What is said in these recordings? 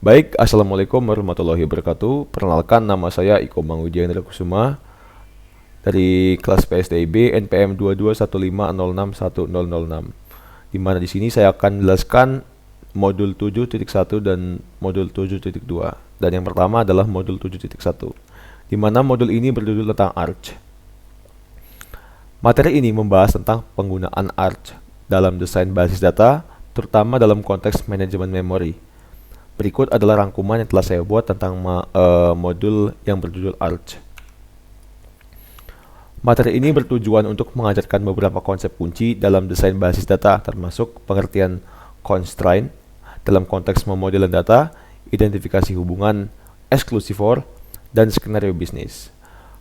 Baik, Assalamualaikum warahmatullahi wabarakatuh. Perkenalkan, nama saya Iko Mangudjendra Kusuma dari kelas PSDB NPM 2215061006. Di mana di sini saya akan menjelaskan modul 7.1 dan modul 7.2. Dan yang pertama adalah modul 7.1, di mana modul ini berjudul tentang Arch. Materi ini membahas tentang penggunaan Arch dalam desain basis data, terutama dalam konteks manajemen memori. Berikut adalah rangkuman yang telah saya buat tentang modul yang berjudul Arch. Materi ini bertujuan untuk mengajarkan beberapa konsep kunci dalam desain basis data, termasuk pengertian constraint dalam konteks pemodelan data, identifikasi hubungan, exclusive OR, dan skenario bisnis.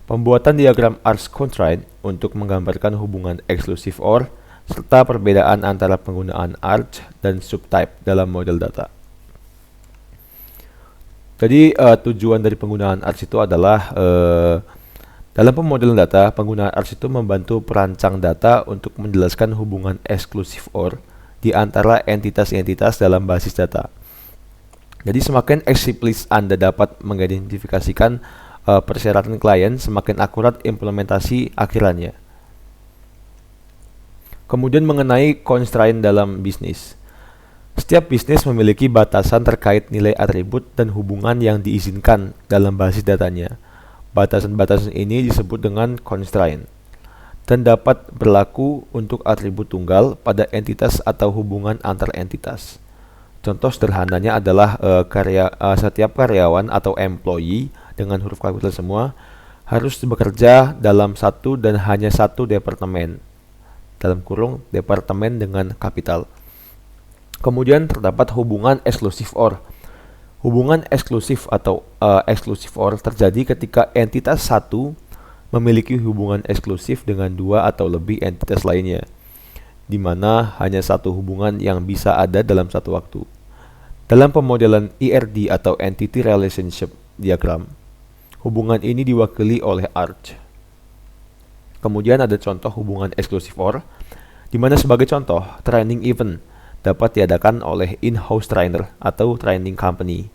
Pembuatan diagram Arch constraint untuk menggambarkan hubungan exclusive OR, serta perbedaan antara penggunaan Arch dan subtype dalam model data. Jadi tujuan dari penggunaan Arch itu adalah dalam pemodelan data, penggunaan Arch itu membantu perancang data untuk menjelaskan hubungan exclusive OR di antara entitas-entitas dalam basis data. Jadi semakin eksplisit Anda dapat mengidentifikasikan persyaratan klien, semakin akurat implementasi akhirannya. Kemudian mengenai constraint dalam bisnis. Setiap bisnis memiliki batasan terkait nilai atribut dan hubungan yang diizinkan dalam basis datanya. Batasan-batasan ini disebut dengan constraint dan dapat berlaku untuk atribut tunggal pada entitas atau hubungan antar entitas. Contoh sederhananya adalah setiap karyawan atau employee dengan huruf kapital semua harus bekerja dalam satu dan hanya satu departemen, dalam kurung departemen dengan kapital. Kemudian terdapat hubungan eksklusif OR. Hubungan eksklusif atau exclusive OR terjadi ketika entitas satu memiliki hubungan eksklusif dengan dua atau lebih entitas lainnya, di mana hanya satu hubungan yang bisa ada dalam satu waktu. Dalam pemodelan ERD atau Entity Relationship Diagram, hubungan ini diwakili oleh Arch. Kemudian ada contoh hubungan eksklusif OR, di mana sebagai contoh, training event dapat diadakan oleh in-house trainer atau training company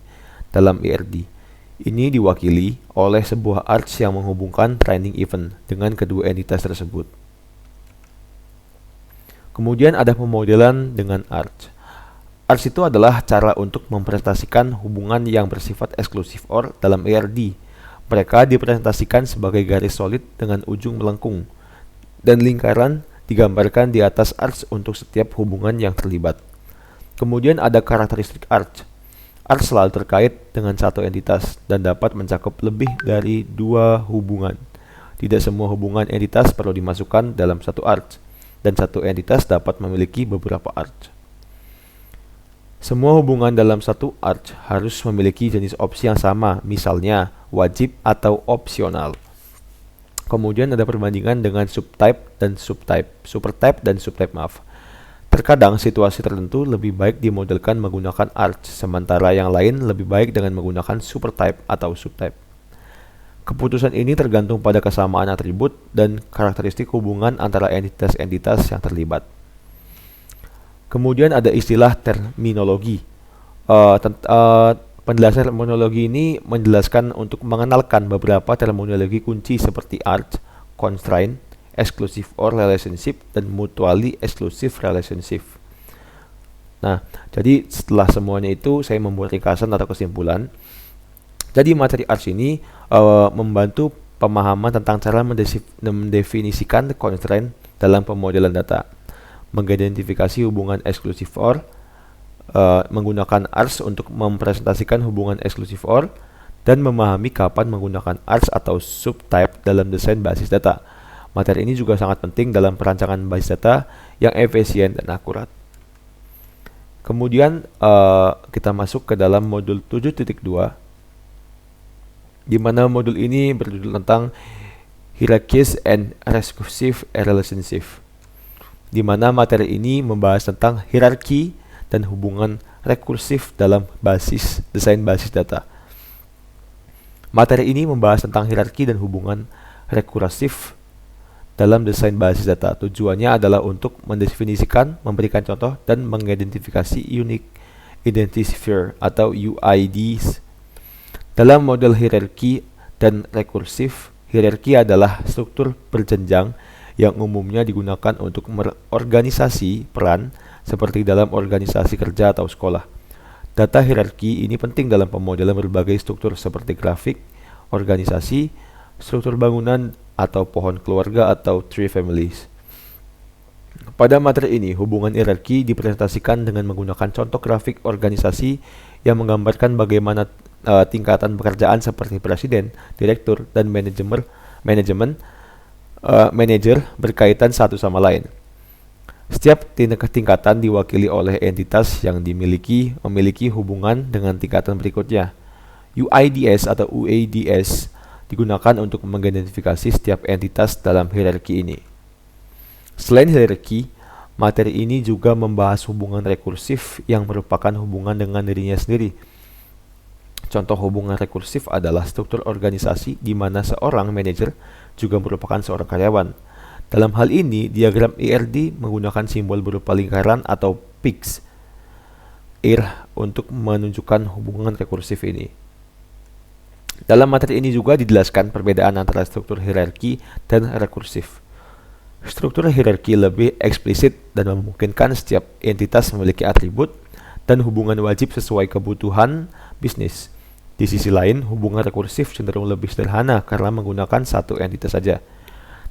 dalam ERD. Ini diwakili oleh sebuah Arch yang menghubungkan training event dengan kedua entitas tersebut. Kemudian ada pemodelan dengan Arch. Arch itu adalah cara untuk mempresentasikan hubungan yang bersifat eksklusif OR dalam ERD. Mereka dipresentasikan sebagai garis solid dengan ujung melengkung, dan lingkaran digambarkan di atas Arch untuk setiap hubungan yang terlibat. Kemudian ada karakteristik Arch. Arch selalu terkait dengan satu entitas dan dapat mencakup lebih dari dua hubungan. Tidak semua hubungan entitas perlu dimasukkan dalam satu Arch, dan satu entitas dapat memiliki beberapa Arch. Semua hubungan dalam satu Arch harus memiliki jenis opsi yang sama, misalnya wajib atau opsional. Kemudian ada perbandingan dengan supertype dan subtype, maaf. Terkadang situasi tertentu lebih baik dimodelkan menggunakan Arch, sementara yang lain lebih baik dengan menggunakan supertype atau subtype. Keputusan ini tergantung pada kesamaan atribut dan karakteristik hubungan antara entitas-entitas yang terlibat. Kemudian ada istilah terminologi. Penjelasan terminologi ini menjelaskan untuk mengenalkan beberapa terminologi kunci seperti Arch, constraint, exclusive OR relationship, dan mutually exclusive relationship. Nah, jadi setelah semuanya itu saya membuat ringkasan atau kesimpulan. Jadi materi Arch ini membantu pemahaman tentang cara mendefinisikan constraint dalam pemodelan data, mengidentifikasi hubungan exclusive OR, menggunakan Arch untuk mempresentasikan hubungan eksklusif OR, dan memahami kapan menggunakan Arch atau subtype dalam desain basis data. Materi ini juga sangat penting dalam perancangan basis data yang efisien dan akurat. Kemudian kita masuk ke dalam modul 7.2, di mana modul ini berjudul tentang Hierarchies and Recursive Relationship, di mana materi ini membahas tentang hierarki dan hubungan rekursif dalam desain basis data. Materi ini membahas tentang hierarki dan hubungan rekursif dalam desain basis data. Tujuannya adalah untuk mendefinisikan, memberikan contoh, dan mengidentifikasi unique identifier atau UIDs. Dalam model hierarki dan rekursif, hierarki adalah struktur berjenjang yang umumnya digunakan untuk merorganisasi peran seperti dalam organisasi kerja atau sekolah. Data hierarki ini penting dalam pemodelan berbagai struktur seperti grafik, organisasi, struktur bangunan, atau pohon keluarga atau tree families. Pada materi ini, hubungan hierarki dipresentasikan dengan menggunakan contoh grafik organisasi yang menggambarkan bagaimana tingkatan pekerjaan seperti presiden, direktur, dan manajer berkaitan satu sama lain. Setiap tingkatan diwakili oleh entitas yang memiliki hubungan dengan tingkatan berikutnya. UIDs atau UADs digunakan untuk mengidentifikasi setiap entitas dalam hierarki ini. Selain hierarki, materi ini juga membahas hubungan rekursif yang merupakan hubungan dengan dirinya sendiri. Contoh hubungan rekursif adalah struktur organisasi di mana seorang manajer juga merupakan seorang karyawan. Dalam hal ini, diagram IRD menggunakan simbol berupa lingkaran atau pigs untuk menunjukkan hubungan rekursif ini. Dalam materi ini juga dijelaskan perbedaan antara struktur hierarki dan rekursif. Struktur hierarki lebih eksplisit dan memungkinkan setiap entitas memiliki atribut dan hubungan wajib sesuai kebutuhan bisnis. Di sisi lain, hubungan rekursif cenderung lebih sederhana karena menggunakan satu entitas saja,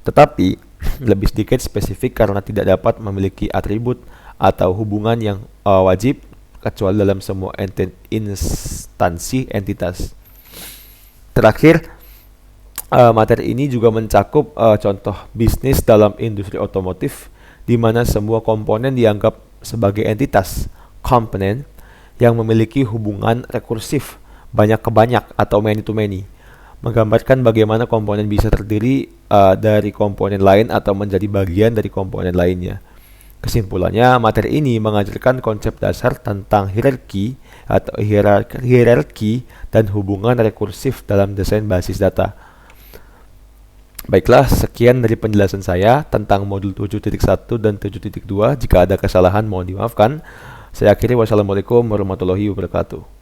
tetapi lebih sedikit spesifik karena tidak dapat memiliki atribut atau hubungan yang wajib kecuali dalam semua instansi entitas. Terakhir, materi ini juga mencakup contoh bisnis dalam industri otomotif di mana semua komponen dianggap sebagai entitas, komponen, yang memiliki hubungan rekursif banyak ke banyak atau many to many, menggambarkan bagaimana komponen bisa terdiri dari komponen lain atau menjadi bagian dari komponen lainnya. Kesimpulannya, materi ini mengajarkan konsep dasar tentang hierarki dan hubungan rekursif dalam desain basis data. Baiklah, sekian dari penjelasan saya tentang modul 7.1 dan 7.2. Jika ada kesalahan mohon dimaafkan. Saya akhiri, wassalamualaikum warahmatullahi wabarakatuh.